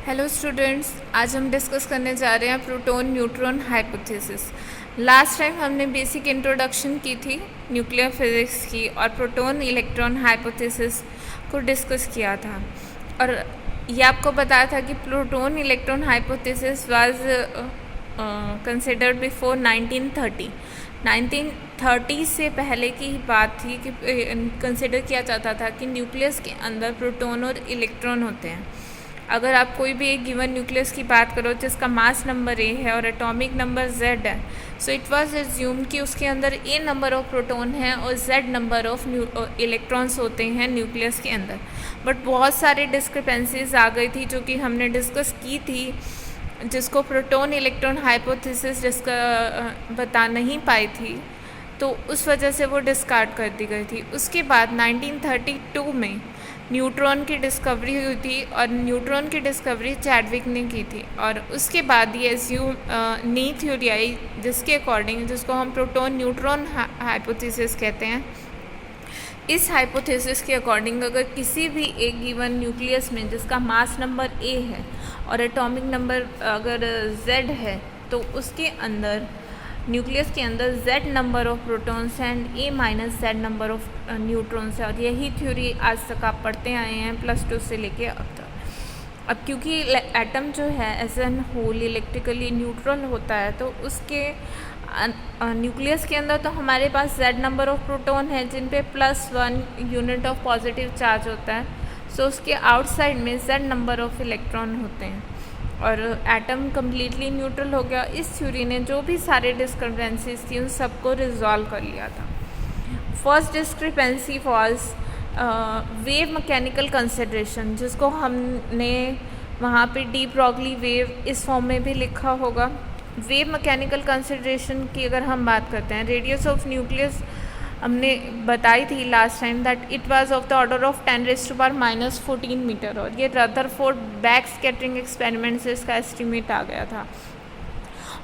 Hello students, आज हम discuss करने जा रहे हैं proton neutron hypothesis. Last time हमने बेसिक इंट्रोडक्शन की थी न्यूक्लियर फिजिक्स की और प्रोटॉन इलेक्ट्रॉन हाइपोथेसिस को डिस्कस किया था। और ये आपको बताया था कि proton electron hypothesis was considered before 1930। 1930 से पहले की ही बात थी कि कंसिडर किया जाता था कि न्यूक्लियस के अंदर प्रोटॉन और इलेक्ट्रॉन होते हैं। अगर आप कोई भी एक गिवन न्यूक्लियस की बात करो जिसका मास नंबर ए है और एटॉमिक नंबर जेड है, सो इट वाज एज्यूम कि उसके अंदर ए नंबर ऑफ प्रोटॉन है और जेड नंबर ऑफ इलेक्ट्रॉन्स होते हैं न्यूक्लियस के अंदर। बट बहुत सारे डिस्क्रिपेंसीज आ गई थी जो कि हमने डिस्कस की थी, जिसको प्रोटॉन इलेक्ट्रॉन हाइपोथेसिस बता नहीं पाई थी, तो उस वजह से वो डिस्कार्ड कर दी गई थी। उसके बाद 1932 में न्यूट्रॉन की डिस्कवरी हुई थी और न्यूट्रॉन की डिस्कवरी चैडविक ने की थी। और उसके बाद ये नई थ्योरी आई जिसके अकॉर्डिंग, जिसको हम प्रोटॉन न्यूट्रॉन हाइपोथेसिस कहते हैं। इस हाइपोथेसिस के अकॉर्डिंग अगर किसी भी एक गिवन न्यूक्लियस में जिसका मास नंबर ए है और एटॉमिक नंबर अगर जेड है, तो उसके अंदर न्यूक्लियस के अंदर z number of protons and a minus Z number of neutrons है। और यही थ्योरी आज तक आप पढ़ते आए हैं +2 से लेके अब तक। अब क्योंकि एटम जो है as an whole electrically neutral होता है, तो उसके न्यूक्लियस के अंदर तो हमारे पास z नंबर ऑफ प्रोटॉन है जिन पे +1 यूनिट ऑफ पॉजिटिव चार्ज होता है। सो उसके आउटसाइड में z नंबर ऑफ इलेक्ट्रॉन होते हैं और एटम कम्प्लीटली न्यूट्रल हो गया। इस थ्योरी ने जो भी सारे डिस्क्रिपेंसीज थी उन सबको रिजॉल्व कर लिया था। First discrepancy was wave mechanical consideration, जिसको हमने वहाँ पे डी ब्रॉगली वेव इस फॉर्म में भी लिखा होगा। वेव मैकेनिकल कंसिडरेशन की अगर हम बात करते हैं, रेडियस ऑफ न्यूक्लियस हमने बताई थी last time that it was of the order of 10⁻⁻14 meter, और ये रदरफोर्ड बैक स्कैटरिंग एक्सपेरिमेंट से इसका एस्टिमेट आ गया था।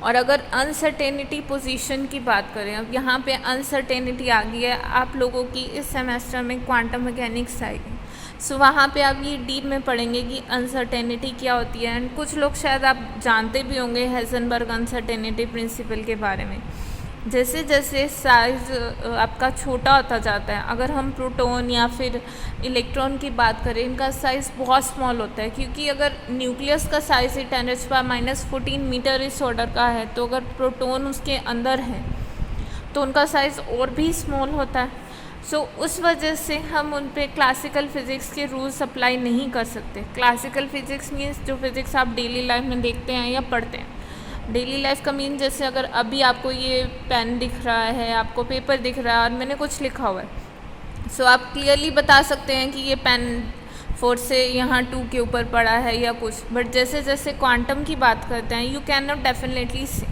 और अगर अनसर्टेनिटी पोजीशन की बात करें, अब यहाँ पे अनसर्टेनिटी आ गई है आप लोगों की इस सेमेस्टर में क्वांटम मैकेनिक्स आएगी। सो वहाँ पे आप ये डीप में पढ़ेंगे कि अनसर्टेनिटी क्या होती है। एंड कुछ लोग शायद आप जानते भी होंगे हाइजेनबर्ग अनसर्टेनिटी प्रिंसिपल के बारे में। जैसे जैसे साइज़ आपका छोटा होता जाता है, अगर हम प्रोटॉन या फिर इलेक्ट्रॉन की बात करें, इनका साइज़ बहुत स्मॉल होता है। क्योंकि अगर न्यूक्लियस का साइज़ ही 10⁻⁻14 मीटर इस ऑर्डर का है, तो अगर प्रोटॉन उसके अंदर है तो उनका साइज़ और भी स्मॉल होता है। सो उस वजह से हम उन पे क्लासिकल फ़िज़िक्स के रूल्स अप्लाई नहीं कर सकते। क्लासिकल फ़िज़िक्स मीन्स जो फिज़िक्स आप डेली लाइफ में देखते हैं या पढ़ते हैं। डेली लाइफ का मीन जैसे अगर अभी आपको ये पेन दिख रहा है, आपको पेपर दिख रहा है और मैंने कुछ लिखा हुआ है, सो आप क्लियरली बता सकते हैं कि ये पेन 4 से यहाँ 2 के ऊपर पड़ा है या कुछ। बट जैसे जैसे क्वांटम की बात करते हैं, यू कैन नॉट डेफिनेटली से,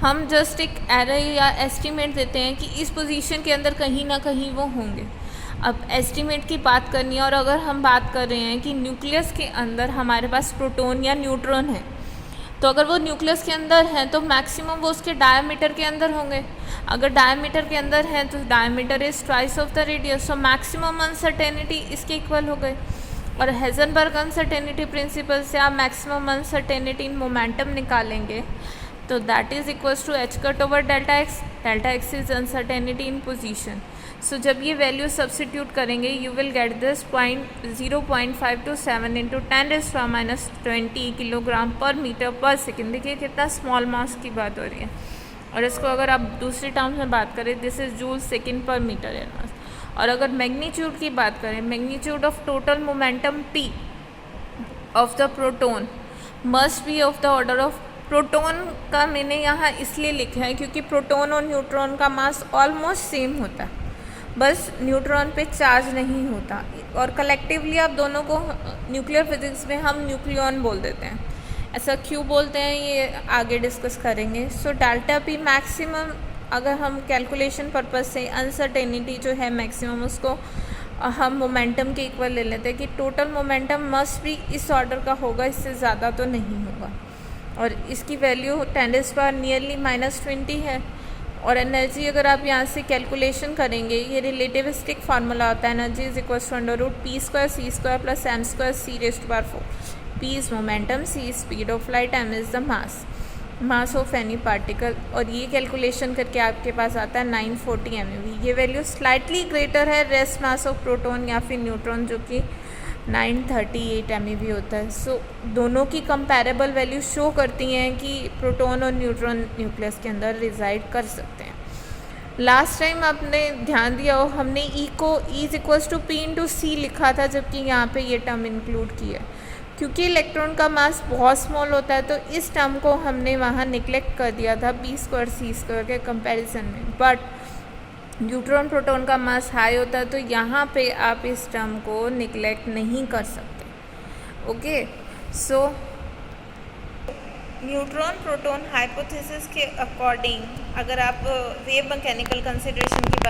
हम जस्ट एक एरर या एस्टिमेट देते हैं कि इस पोजीशन के अंदर कहीं ना कहीं वो होंगे। अब एस्टिमेट की बात करनी है, और अगर हम बात कर रहे हैं कि न्यूक्लियस के अंदर हमारे पास प्रोटॉन या न्यूट्रॉन है, तो अगर वो न्यूक्लियस के अंदर है तो मैक्सिमम वो उसके डायमीटर के अंदर होंगे। अगर डायमीटर के अंदर है तो diameter is twice of the radius, so maximum uncertainty इसके इक्वल हो गए। और हाइजेनबर्ग अनसर्टेनिटी प्रिंसिपल से आप मैक्सिमम अनसर्टेनिटी इन मोमेंटम निकालेंगे, तो that is equals to h cut over delta x. Delta x is uncertainty in position. So जब ये वैल्यू सब्सटीट्यूट करेंगे, you will get this 0.527 into 10⁻20 kilogram पर मीटर पर second. देखिए कितना स्मॉल मास की बात हो रही है। और इसको अगर आप दूसरी टर्म्स में बात करें, दिस इज जूल सेकेंड पर मीटर एयर मास। और अगर मैग्नीट्यूड की बात करें, magnitude of total momentum p of the proton must be of the order of, proton का मैंने यहाँ इसलिए लिखा है क्योंकि प्रोटॉन और न्यूट्रॉन का मास ऑलमोस्ट सेम होता है, बस न्यूट्रॉन पे चार्ज नहीं होता। और कलेक्टिवली आप दोनों को न्यूक्लियर फिजिक्स में हम न्यूक्लियॉन बोल देते हैं। ऐसा क्यों बोलते हैं ये आगे डिस्कस करेंगे। सो डेल्टा पी मैक्सिमम, अगर हम कैलकुलेशन पर्पस से अनसर्टेनिटी जो है मैक्सिमम, उसको हम मोमेंटम के इक्वल ले लेते हैं कि टोटल मोमेंटम मस्ट भी इस ऑर्डर का होगा, इससे ज़्यादा तो नहीं होगा। और इसकी वैल्यू 10⁻⁻20 है। और एनर्जी अगर आप यहाँ से कैलकुलेशन करेंगे, ये रिलेटिविस्टिक फार्मूला होता है, energy is equal to √P² C² + m² C⁻⁴। P is momentum, C is speed of light, M is the mass of any particle. और ये कैलकुलेशन करके आपके पास आता है 940 MeV। ये वैल्यू स्लाइटली ग्रेटर है रेस्ट मास ऑफ प्रोटॉन या फिर न्यूट्रॉन जो कि 938 MeV होता है। सो दोनों की कंपैरेबल वैल्यू शो करती हैं कि प्रोटॉन और न्यूट्रॉन न्यूक्लियस के अंदर रिजाइड कर सकते हैं। लास्ट टाइम आपने ध्यान दिया हो, हमने E को E=P/C लिखा था, जबकि यहाँ पे ये टर्म इंक्लूड की है। क्योंकि इलेक्ट्रॉन का मास बहुत स्मॉल होता है तो इस टर्म को हमने वहाँ निगलेक्ट कर दिया था B²C² के कंपैरिजन में। बट न्यूट्रॉन प्रोटॉन का मास हाई होता है तो यहाँ पे आप इस टर्म को निगलेक्ट नहीं कर सकते। ओके, सो न्यूट्रॉन प्रोटॉन हाइपोथेसिस के अकॉर्डिंग अगर आप वेव मैकेनिकल कंसिडरेशन की बात